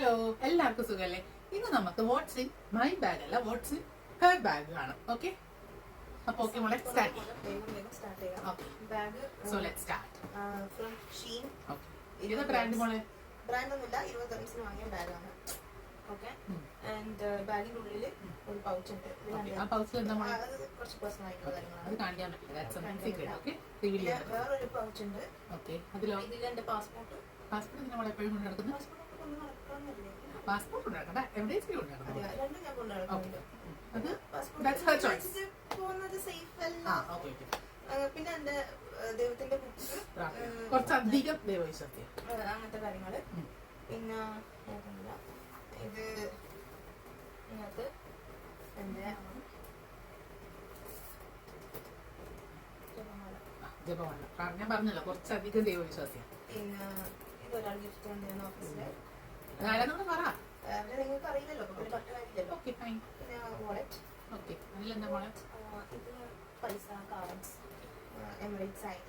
Hello, എല്ലാവർക്കും സുഖല്ലേ? ഇന്ന് നമുക്ക് വാട്ട്സ് ഇൻ മൈ ബാഗ് അല്ല, വാട്ട്സ് ഇൻ ഹെർ ബാഗ് കാണാം. ഓക്കെ, അപ്പൊ ഓക്കെ മോളെ സ്റ്റാർട്ട് ചെയ്യാം. Bag so let's start. From Shein. Okay, ഏതാ ബ്രാൻഡ് മോളെ? ബ്രാൻഡ് ഒന്നുമില്ല, 20 dirhamsന് വാങ്ങിയ ബാഗാണ്. ഓക്കെ, ആൻഡ് ബാഗിന്റെ ഉള്ളിൽ ഒരു പൗച്ച് ഉണ്ട്. ആ പൗച്ചിൽ എന്താ മോളെ? അത് കുറച്ച് പേഴ്സണൽ ആയിട്ടുള്ള കാര്യങ്ങളാണ്. അത് കാണിക്കാൻ പറ്റില്ല, that's A secret. Okay, reveal ചെയ്യാം. വേറൊരു പൗച്ച് ഉണ്ട്. ഓക്കെ, അതിലോ? ഇതിൽ എന്റെ പാസ്പോർട്ട്. പാസ്പോർട്ട് നമ്മൾ എപ്പോഴും കൊണ്ട് നടക്കുന്നത്? പാസ്പോർട്ട് കൊണ്ട് നടക്കാന്നില്ലേ? പാസ്പോർട്ട് കൊണ്ട് നടക്കണ്ട, എവിടെയെങ്കിലും കൊണ്ട് നടക്കണം. രണ്ടും ഞാൻ കൊണ്ട് നടക്കുന്നുണ്ട്. അത് that's her പാസ്പോർട്ട് choice. പോകുന്നത് സേഫ് അല്ല. Okay okay. പിന്നെ എന്റെ ദൈവത്തിന്റെ ബുക്ക്, കുറച്ചധികം ദൈവവിശ്വാസം അങ്ങനത്തെ കാര്യങ്ങള്. പിന്നെ ഇത് ഇതിനകത്ത് എന്റെ ജപമാല. ഞാൻ പറഞ്ഞല്ലോ കുറച്ചധികം ദൈവവിശ്വാസിയാണ്. പിന്നെ ഇതൊരാൾ ഗിഫ്റ്റ് തന്നെയാണ് ഓഫീസില്. അതാരെന്നൊക്കെ പറ. അവരെ നിങ്ങൾക്ക് അറിയില്ലല്ലോ, അപ്പൊ പിന്നെ പറഞ്ഞ കാര്യമില്ലല്ലോ. Okay fine. പിന്നെ വാളറ്റ്. ഓക്കെ, അതിലെന്താ മോളെ? ഇത് പൈസ, cards, Emirates ID,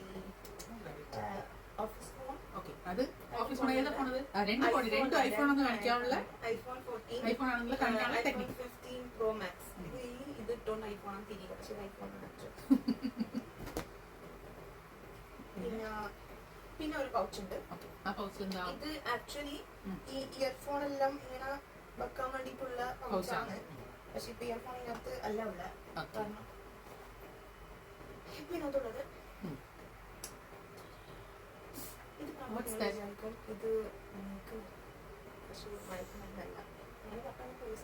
office phone. Okay, അത് ഓഫീസ് ഫോൺ. ഏതാ ഫോണത്? രണ്ട് ഐഫോൺ ഒന്ന് കാണിക്കാനുള്ള. ഐഫോൺ 14, ഐഫോൺ ആണെങ്കിൽ കാണിക്കാനുള്ള ഐഫോൺ ടെക്നിക്. 15 Pro Max. ഇത് ഇട്ടോണ്ട് ഐഫോൺ ആണ് തിരികെ, പക്ഷെ ഐഫോൺ പിന്നെ ഒരു പൗച്ച് ഉണ്ട്. ആ പൗച്ച് എന്താ? ഇത് ആക്ച്വലി ഈ ഇയർഫോൺ എല്ലാം ഇങ്ങനെ വെക്കാൻ വേണ്ടിട്ടുള്ള പൗച്ചാണ്. പക്ഷെ ഇപ്പൊ ഇയർഫോൺ ഇതിനകത്ത് അല്ല ഉള്ള കാരണം ഇപ്പൊ ഇതിനകത്തുള്ളത് ഇത് വിചാരിക്കും ഇത് നിങ്ങൾക്ക് പക്ഷെ മയക്കുമരുന്നല്ല. അങ്ങനെ കട്ടാൻ പൈസ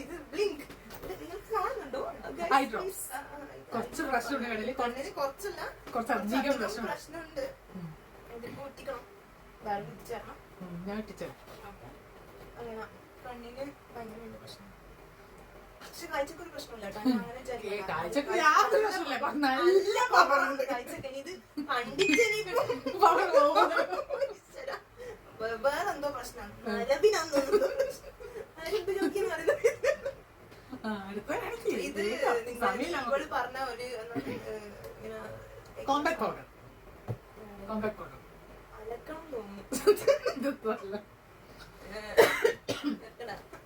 ഇത് ബ്ലിങ്ക്. നിങ്ങൾക്ക് കാണുന്നുണ്ടോ? കുറച്ച് പ്രശ്നമുണ്ട് കടലിൽ, കുറച്ചല്ല കുറച്ചധികം പ്രശ്നമുണ്ട്. ഇതിപ്പോ ഒട്ടിക്കണം, വേറെ വിളിച്ചേരണം. ഞാൻ ഒട്ടിച്ചത് അങ്ങനെ കണ്ണിന് ഭയങ്കര പ്രശ്നം. പക്ഷെ കാഴ്ചക്ക് ഒരു പ്രശ്നമില്ല കേട്ടോ. അങ്ങനെ കാഴ്ചക്ക് യാതൊരു പ്രശ്നമില്ല. നല്ല പവറുണ്ട് കാഴ്ചക്ക്. ഇത് വേറെന്തോ പ്രശ്നമാണ്. ഇത് ഇവള് പറഞ്ഞ ഒരു അലക്കണം തോന്നുന്നു.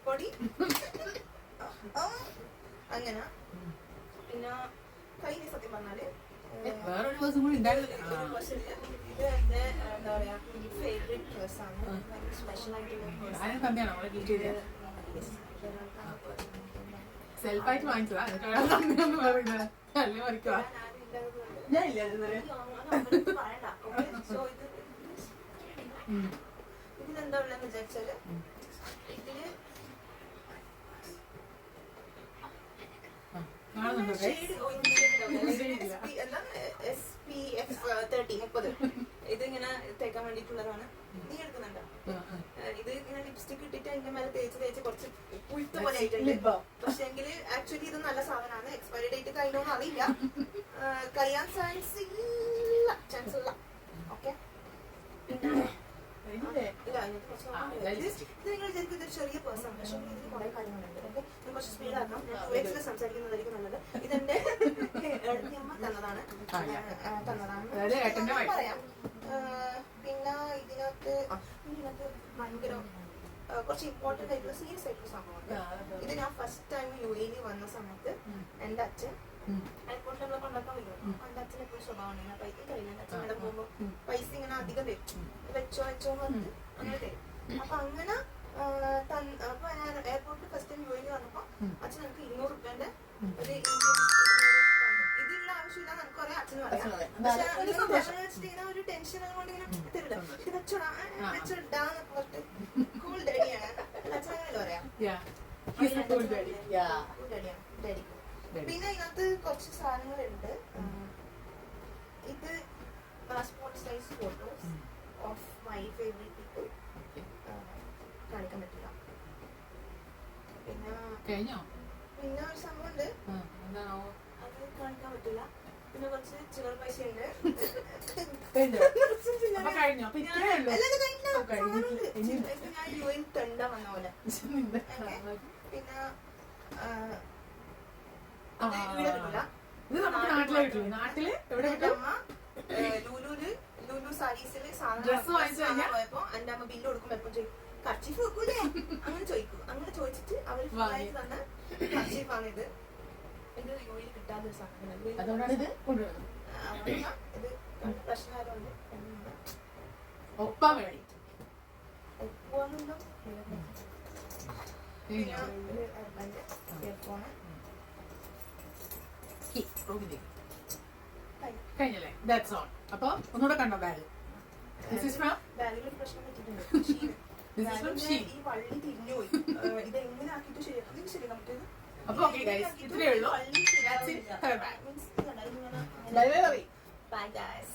പൊടി അങ്ങനെ. പിന്നെ കഴിഞ്ഞ സത്യം പറഞ്ഞാല് വേറൊരു ദിവസം കൂടി ഉണ്ടായിരുന്നു. ഇത് എന്റെ എന്താ പറയാ ഫേവറേറ്റ് ഡ്രസ്സാണ്. സ്പെഷ്യൽ ആയിട്ട് തന്നെയാണോ സെൽഫായിട്ട് വാങ്ങിച്ചതാ? തന്നെയാന്ന് പറയുന്നത് അല്ലേ മറിക്കുവാ? ഞാൻ ഇല്ല ഇതിലെന്താ ഉള്ളതെന്ന് വിചാരിച്ചാല് ഇതില് SPF 30 ഇതിങ്ങനെ തേക്കാൻ വേണ്ടിട്ടുള്ളതാണ്. നീ എടുക്കുന്നുണ്ടോ? ഇത് ഇങ്ങനെ ലിപ്സ്റ്റിക് ഇട്ടിട്ട് അതിന്റെ മേലെ തേച്ച് കുറച്ച് പുഴുത്ത പോലെ ആയിട്ടുണ്ട്. പക്ഷെ എങ്കിൽ ആക്ച്വലി ഇത് നല്ല സാധനമാണ്. എക്സ്പയറി ഡേറ്റ് കഴിഞ്ഞോന്ന് അറിയില്ല, കഴിയാൻ ചാൻസ് ഇല്ല. ഓക്കെ, പിന്നെ ഇത് നിങ്ങൾ വിചാരിക്കും ഇതൊരു ചെറിയ പേഴ്സാണ്, പക്ഷെ ഇതിന് കുറെ കാര്യങ്ങളുണ്ട്. ഓക്കെ, കുറച്ച് സ്പീഡാക്കാം. ഞാൻ 2x സംസാരിക്കുന്നതായിരിക്കും നല്ലത്. ഇതെന്റെ അമ്മ തന്നതാണ്. പറയാം. പിന്നെ ഇതിനകത്ത് ഭയങ്കര കുറച്ച് ഇമ്പോർട്ടന്റ് ആയിട്ടുള്ള സീരിയസ് ആയിട്ടുള്ള സംഭവമുണ്ട്. ഇത് ഞാൻ ഫസ്റ്റ് ടൈം UAE വന്ന സമയത്ത് എന്റെ അച്ഛൻ എയർപോർട്ടിൽ നമ്മളെ കൊണ്ടാക്കാൻ വരുമോ, എന്റെ അച്ഛൻ എപ്പോഴും സ്വഭാവമാണ് ഇങ്ങനെ പൈസ കഴിയില്ല. അച്ഛൻ ഇവിടെ പോകുമ്പോ പൈസ ഇങ്ങനെ അധികം തരും, വെച്ചോന്ന് പറഞ്ഞിട്ട് അങ്ങനെ തരും. അപ്പൊ അങ്ങനെ അപ്പൊ ഞാൻ എയർപോർട്ടിൽ ഫസ്റ്റ് ടൈം UAE വന്നപ്പോ അച്ഛൻ എനിക്ക് 200 രൂപേന്റെ ഒരു ഇതിനുള്ള ആവശ്യമില്ല നമുക്ക് പറയാം, അച്ഛന് പറയാം. പക്ഷെ ഒരു ടെൻഷൻ കൊണ്ട് ഇങ്ങനെ തരില്ല. ഇത് വെച്ചോടാന്ന് പറഞ്ഞിട്ട് കൂൾ ഡാഡിയാണ് അച്ഛൻ, അങ്ങനെയല്ല പറയാം. ഡാഡിക്ക്. പിന്നെ ഇതിനകത്ത് കുറച്ച് സാധനങ്ങളുണ്ട്. ഇത് passport size photos of my favourite people. കാണിക്കാൻ പറ്റില്ല. പിന്നെ ഒരു സംഭവം ഉണ്ട്, അത് കാണിക്കാൻ പറ്റില്ല. പിന്നെ കുറച്ച് ചില്ലറ പൈസ ഉണ്ട്. ഞാൻ യുഎൻ തെണ്ട വന്ന പോലെ. പിന്നെ ഇവിടെ കിട്ടില്ല. നാട്ടില് അമ്മ ലൂലൂല് സാരീസിൽ Dress വാങ്ങിച്ചു കഴിഞ്ഞാ? പോയപ്പോ എന്റെ അമ്മ ബില്ല് കൊടുക്കുമ്പോ എപ്പം ചോദിക്കും കർച്ചീഫ് വെക്കൂലേ അങ്ങനെ ചോദിക്കും. അങ്ങനെ ചോദിച്ചിട്ട് അവർ വാങ്ങി. തന്നെ കർച്ചീഫ് ആണ് ഇത്. എന്റെ യൂയിൽ കിട്ടാത്തൊരു സാധനം. അതുകൊണ്ടാണ് ഇത് കൊണ്ടുവരുന്നത്. ഇത് പ്രശ്നമായതുകൊണ്ട് ഒപ്പാൻ വേണ്ടി ഉപ്പുവാണെന്നോ കഴിഞ്ഞല്ലേ? That's all. അപ്പൊ ഒന്നുകൂടെ കണ്ടോ ബാഗ്? ദിസ് ഇസ് ഫ്രം ബാഗിലൊരു പ്രശ്നം പറ്റിയിട്ടുണ്ട്. This is from she. ഈ വള്ളി തിരിഞ്ഞുപോയി. ഇത് എങ്ങനെ ആക്കിയിട്ട് ശരിയാക്കാം? ഇത് ശരിയാക്കാൻ പറ്റുന്നത്? അപ്പൊ ഓക്കെ ഗൈസ്, ഇത്രയേ ഉള്ളൂ. വള്ളി That's it. ശരിയാവില്ല. Her bag. Means ഇത് കണ്ടോ? ഇതിങ്ങനെ Bye bye. Bye guys.